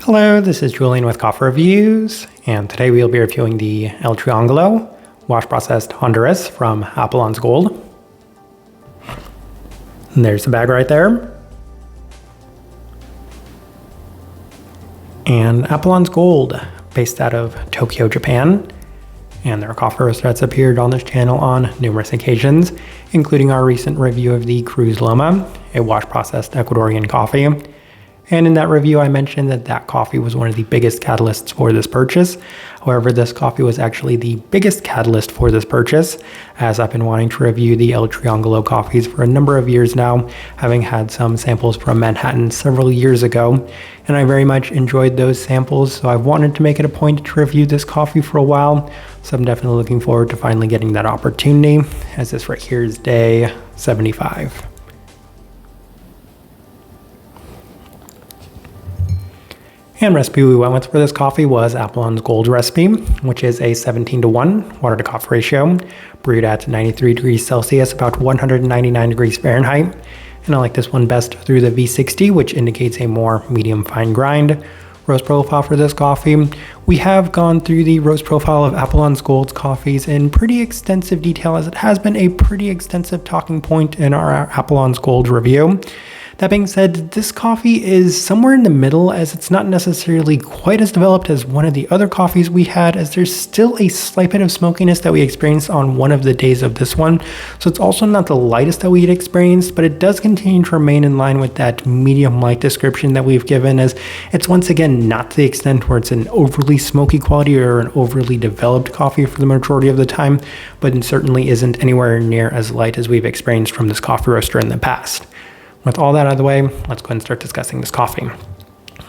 Hello, this is Julian with Coffee Reviews, and today we'll be reviewing the El Triangulo wash processed Honduras from Apollon's Gold. And there's the bag right there. And Apollon's Gold, based out of Tokyo, Japan. And they're a coffee roaster that's appeared on this channel on numerous occasions, including our recent review of the Cruz Loma, a wash processed Ecuadorian coffee. And in that review, I mentioned that coffee was one of the biggest catalysts for this purchase. However, this coffee was actually the biggest catalyst for this purchase, as I've been wanting to review the El Triangulo coffees for a number of years now, having had some samples from Manhattan several years ago. And I very much enjoyed those samples, so I've wanted to make it a point to review this coffee for a while. So I'm definitely looking forward to finally getting that opportunity, as this right here is day 75. And recipe we went with for this coffee was Apollon's Gold recipe, which is a 17:1 water to coffee ratio, brewed at 93 degrees Celsius, about 199 degrees Fahrenheit. And I like this one best through the V60, which indicates a more medium fine grind. Roast profile for this coffee. We have gone through the roast profile of Apollon's Gold's coffees in pretty extensive detail, as it has been a pretty extensive talking point in our Apollon's Gold review. That being said, this coffee is somewhere in the middle, as it's not necessarily quite as developed as one of the other coffees we had, as there's still a slight bit of smokiness that we experienced on one of the days of this one. So it's also not the lightest that we had experienced, but it does continue to remain in line with that medium light description that we've given, as it's once again not to the extent where it's an overly smoky quality or an overly developed coffee for the majority of the time, but it certainly isn't anywhere near as light as we've experienced from this coffee roaster in the past. With all that out of the way, let's go ahead and start discussing this coffee.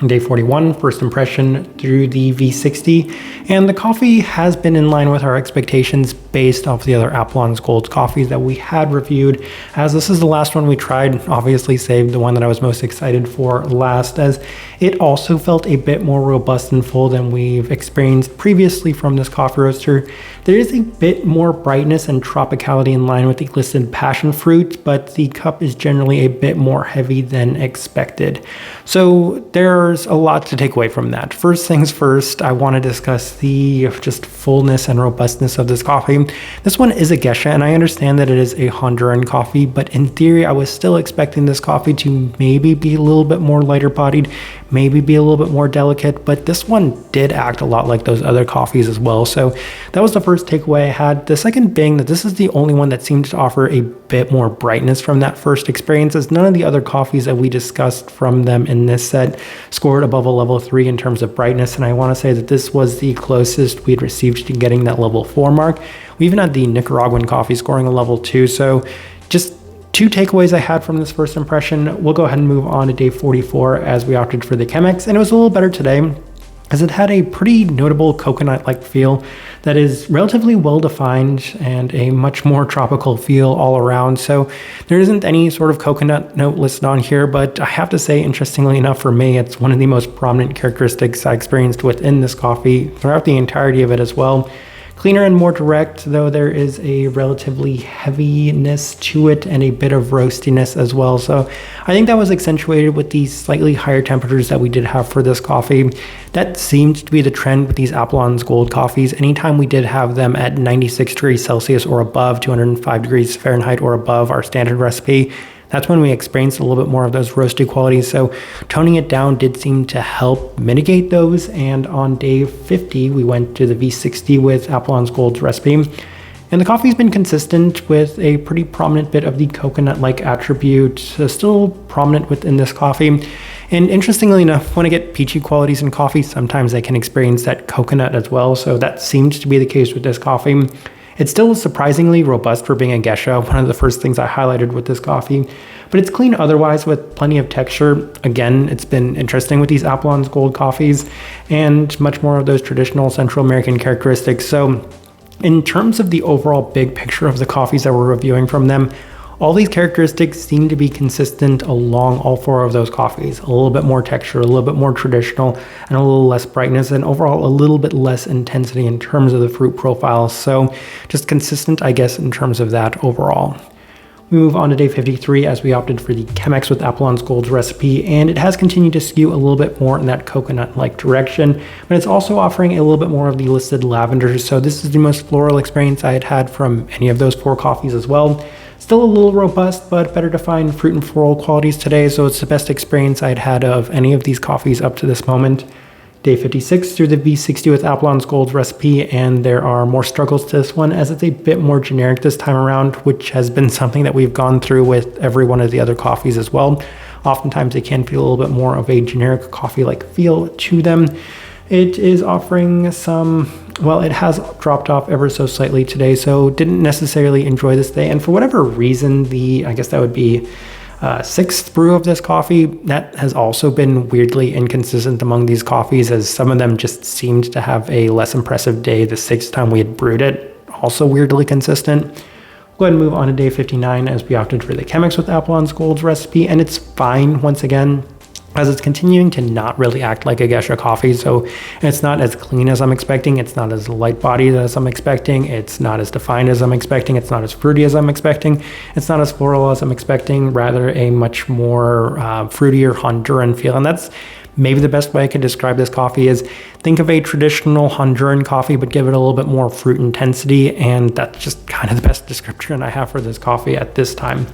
Day 41, first impression through the V60, and the coffee has been in line with our expectations based off the other Apollon's Gold coffees that we had reviewed, as this is the last one we tried. Obviously saved the one that I was most excited for last, as it also felt a bit more robust and full than we've experienced previously from this coffee roaster. There is a bit more brightness and tropicality in line with the listed passion fruit, but the cup is generally a bit more heavy than expected. So there's a lot to take away from that. First things first, I want to discuss the just fullness and robustness of this coffee. This one is a geisha, and I understand that it is a Honduran coffee, but in theory, I was still expecting this coffee to maybe be a little bit more lighter bodied, maybe be a little bit more delicate, but this one did act a lot like those other coffees as well. So that was the first takeaway I had. The second being that this is the only one that seems to offer a bit more brightness from that first experience, as none of the other coffees that we discussed from them in this set scored above a level 3 in terms of brightness, and I want to say that this was the closest we'd received to getting that level 4 mark. We even had the Nicaraguan coffee scoring a level 2, so just two takeaways I had from this first impression. We'll go ahead and move on to day 44, as we opted for the Chemex, and it was a little better today, as it had a pretty notable coconut-like feel that is relatively well-defined and a much more tropical feel all around. So there isn't any sort of coconut note listed on here, but I have to say, interestingly enough for me, it's one of the most prominent characteristics I experienced within this coffee throughout the entirety of it as well. Cleaner and more direct, though there is a relatively heaviness to it and a bit of roastiness as well. So I think that was accentuated with the slightly higher temperatures that we did have for this coffee. That seemed to be the trend with these Apollon's Gold coffees. Anytime we did have them at 96 degrees Celsius or above, 205 degrees Fahrenheit or above our standard recipe, that's when we experienced a little bit more of those roasty qualities. So toning it down did seem to help mitigate those. And on day 50, we went to the V60 with Apollon's Gold's recipe. And the coffee's been consistent with a pretty prominent bit of the coconut-like attribute, still prominent within this coffee. And interestingly enough, when I get peachy qualities in coffee, sometimes I can experience that coconut as well. So that seems to be the case with this coffee. It's still surprisingly robust for being a geisha, one of the first things I highlighted with this coffee, but it's clean otherwise with plenty of texture. Again, it's been interesting with these Apollon's Gold coffees and much more of those traditional Central American characteristics. So in terms of the overall big picture of the coffees that we're reviewing from them, all these characteristics seem to be consistent along all four of those coffees. A little bit more texture, a little bit more traditional, and a little less brightness, and overall a little bit less intensity in terms of the fruit profile. So just consistent, I guess, in terms of that overall. We move on to day 53 as we opted for the Chemex with Apollon's Gold recipe, and it has continued to skew a little bit more in that coconut-like direction, but it's also offering a little bit more of the listed lavender, so this is the most floral experience I had had from any of those 4 coffees as well. Still a little robust, but better defined fruit and floral qualities today, so it's the best experience I'd had of any of these coffees up to this moment. Day 56 through the V60 with Apollon's Gold recipe, and there are more struggles to this one as it's a bit more generic this time around, which has been something that we've gone through with every one of the other coffees as well. Oftentimes they can feel a little bit more of a generic coffee-like feel to them. It is offering some, well, it has dropped off ever so slightly today, so didn't necessarily enjoy this day, and for whatever reason, I guess that would be 6th brew of this coffee, that has also been weirdly inconsistent among these coffees, as some of them just seemed to have a less impressive day the 6th time we had brewed it, also weirdly consistent. Go ahead and move on to day 59 as we opted for the Chemex with Apollon's Gold recipe, and it's fine once again, as it's continuing to not really act like a geisha coffee, so it's not as clean as I'm expecting, it's not as light-bodied as I'm expecting, it's not as defined as I'm expecting, it's not as fruity as I'm expecting, it's not as floral as I'm expecting, rather a much more fruitier Honduran feel, and that's maybe the best way I could describe this coffee is think of a traditional Honduran coffee, but give it a little bit more fruit intensity, and that's just kind of the best description I have for this coffee at this time.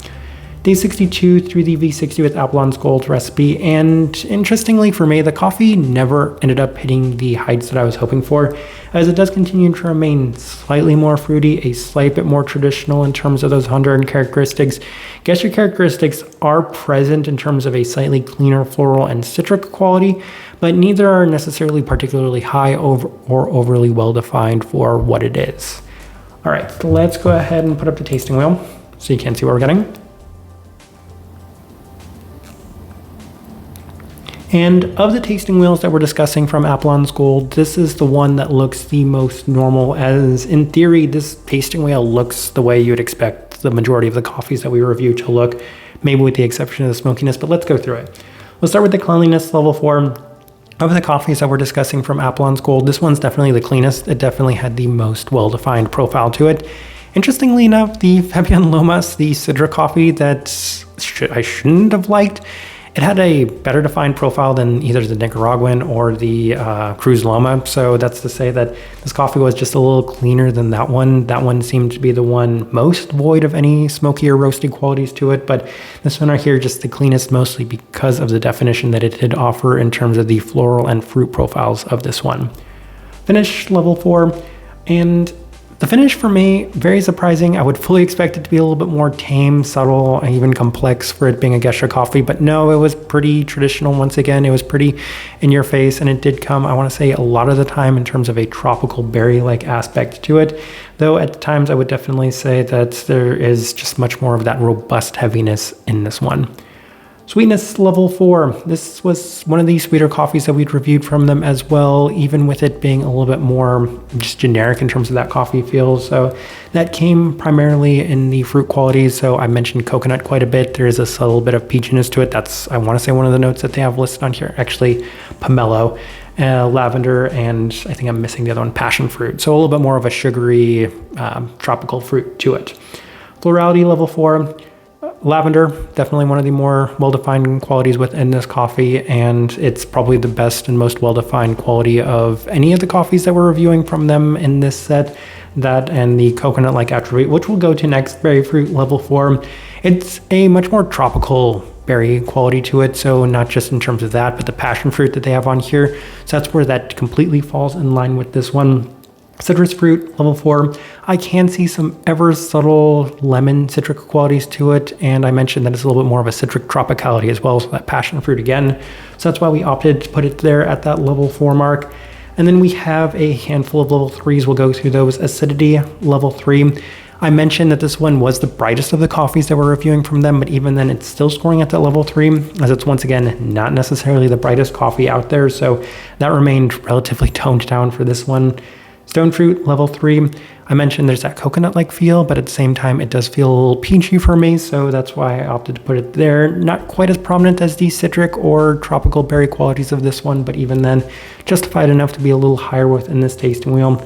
Day 62 through the V60 with Apollon's Gold recipe, and interestingly for me, the coffee never ended up hitting the heights that I was hoping for, as it does continue to remain slightly more fruity, a slight bit more traditional in terms of those Honduran characteristics. Geisha characteristics are present in terms of a slightly cleaner floral and citric quality, but neither are necessarily particularly high or overly well defined for what it is. All right, let's go ahead and put up the tasting wheel so you can see what we're getting. And of the tasting wheels that we're discussing from Apollon's Gold, this is the one that looks the most normal, as in theory, this tasting wheel looks the way you would expect the majority of the coffees that we review to look, maybe with the exception of the smokiness, but let's go through it. We'll start with the cleanliness level 4. Of the coffees that we're discussing from Apollon's Gold, this one's definitely the cleanest. It definitely had the most well-defined profile to it. Interestingly enough, the Fabian Lomas, the Sidra coffee that I shouldn't have liked, it had a better defined profile than either the Nicaraguan or the Cruz Loma, so that's to say that this coffee was just a little cleaner than that one. That one seemed to be the one most void of any smoky or roasty qualities to it, but this one right here, just the cleanest, mostly because of the definition that it did offer in terms of the floral and fruit profiles of this one. Finish level 4, and the finish for me, very surprising. I would fully expect it to be a little bit more tame, subtle, and even complex for it being a geisha coffee, but no, it was pretty traditional once again. It was pretty in your face, and it did come, I want to say, a lot of the time in terms of a tropical berry-like aspect to it, though at times I would definitely say that there is just much more of that robust heaviness in this one. Sweetness level 4. This was one of the sweeter coffees that we'd reviewed from them as well, even with it being a little bit more just generic in terms of that coffee feel. So that came primarily in the fruit qualities. So I mentioned coconut quite a bit. There is a subtle bit of peachiness to it. That's, I want to say, one of the notes that they have listed on here. Actually, pomelo, lavender, and I think I'm missing the other one, passion fruit. So a little bit more of a sugary tropical fruit to it. Florality level 4. Lavender, definitely one of the more well-defined qualities within this coffee, and it's probably the best and most well-defined quality of any of the coffees that we're reviewing from them in this set. That and the coconut-like attribute, which we'll go to next, berry fruit level 4. It's a much more tropical berry quality to it, so not just in terms of that, but the passion fruit that they have on here. So that's where that completely falls in line with this one. Citrus fruit, level 4. I can see some ever subtle lemon citric qualities to it, and I mentioned that it's a little bit more of a citric tropicality as well, so that passion fruit again. So that's why we opted to put it there at that level 4 mark. And then we have a handful of level 3s. We'll go through those. Acidity, level 3. I mentioned that this one was the brightest of the coffees that we're reviewing from them, but even then it's still scoring at that level 3, as it's once again not necessarily the brightest coffee out there, so that remained relatively toned down for this one. Stone fruit, level 3. I mentioned there's that coconut-like feel, but at the same time, it does feel a little peachy for me, so that's why I opted to put it there. Not quite as prominent as the citric or tropical berry qualities of this one, but even then, justified enough to be a little higher within this tasting wheel.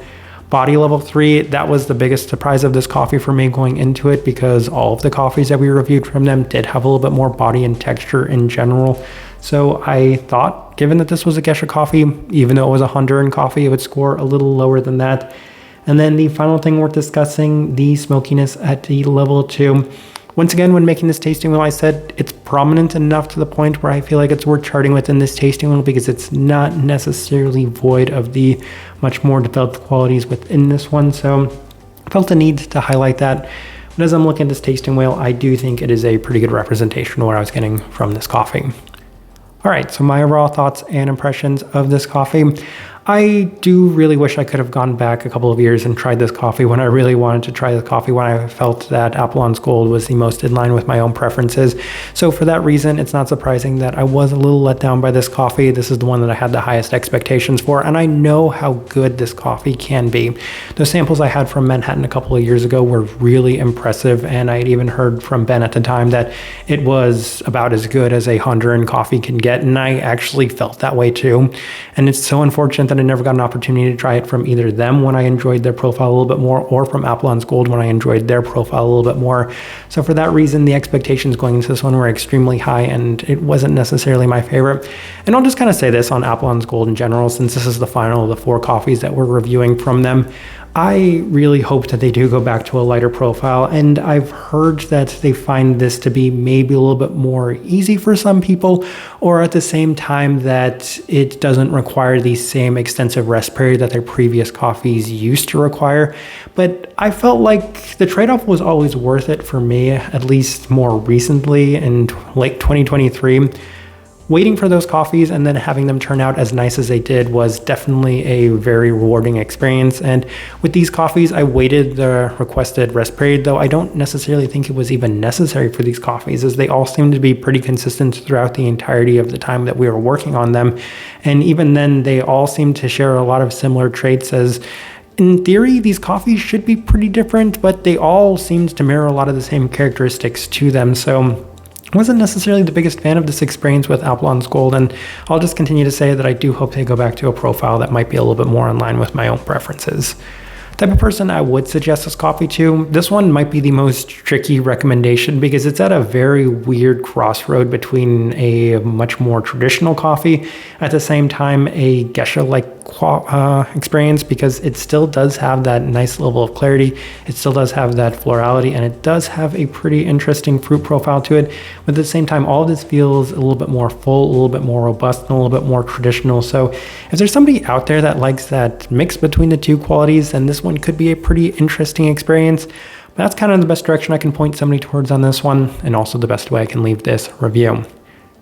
Body level 3, that was the biggest surprise of this coffee for me going into it, because all of the coffees that we reviewed from them did have a little bit more body and texture in general. So I thought, given that this was a Gesha coffee, even though it was a Honduran coffee, it would score a little lower than that. And then the final thing worth discussing, the smokiness at the level 2. Once again, when making this tasting wheel, I said it's prominent enough to the point where I feel like it's worth charting within this tasting wheel, because it's not necessarily void of the much more developed qualities within this one. So I felt the need to highlight that. But as I'm looking at this tasting wheel, I do think it is a pretty good representation of what I was getting from this coffee. All right, so my overall thoughts and impressions of this coffee. I do really wish I could have gone back a couple of years and tried this coffee when I really wanted to try the coffee, when I felt that Apollon's Gold was the most in line with my own preferences. So for that reason, it's not surprising that I was a little let down by this coffee. This is the one that I had the highest expectations for, and I know how good this coffee can be. The samples I had from Manhattan a couple of years ago were really impressive, and I had even heard from Ben at the time that it was about as good as a Honduran coffee can get, and I actually felt that way too. And it's so unfortunate that I never got an opportunity to try it from either them when I enjoyed their profile a little bit more, or from Apollon's Gold when I enjoyed their profile a little bit more. So for that reason, the expectations going into this one were extremely high, and it wasn't necessarily my favorite. And I'll just kind of say this on Apollon's Gold in general, since this is the final of the 4 coffees that we're reviewing from them. I really hope that they do go back to a lighter profile, and I've heard that they find this to be maybe a little bit more easy for some people, or at the same time that it doesn't require the same extensive rest period that their previous coffees used to require. But I felt like the trade-off was always worth it for me, at least more recently in late 2023. Waiting for those coffees and then having them turn out as nice as they did was definitely a very rewarding experience. And with these coffees, I waited the requested rest period, though I don't necessarily think it was even necessary for these coffees, as they all seem to be pretty consistent throughout the entirety of the time that we were working on them. And even then, they all seem to share a lot of similar traits, as in theory, these coffees should be pretty different, but they all seemed to mirror a lot of the same characteristics to them. So I wasn't necessarily the biggest fan of this experience with Apollon's Gold, and I'll just continue to say that I do hope they go back to a profile that might be a little bit more in line with my own preferences. Type of person I would suggest this coffee to, this one might be the most tricky recommendation, because it's at a very weird crossroad between a much more traditional coffee, at the same time a Gesha-like experience, because it still does have that nice level of clarity, it still does have that florality, and it does have a pretty interesting fruit profile to it. But at the same time, all of this feels a little bit more full, a little bit more robust, and a little bit more traditional. So if there's somebody out there that likes that mix between the two qualities, then this one could be a pretty interesting experience. But that's kind of the best direction I can point somebody towards on this one, and also the best way I can leave this review.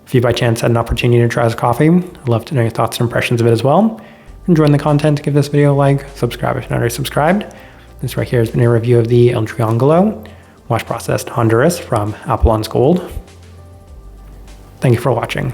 If you by chance had an opportunity to try this coffee, I'd love to know your thoughts and impressions of it as well. Enjoying the content, give this video a like, subscribe if you're not already subscribed. This right here has been a review of the El Triangulo wash processed Honduras from Apollon's Gold. Thank you for watching.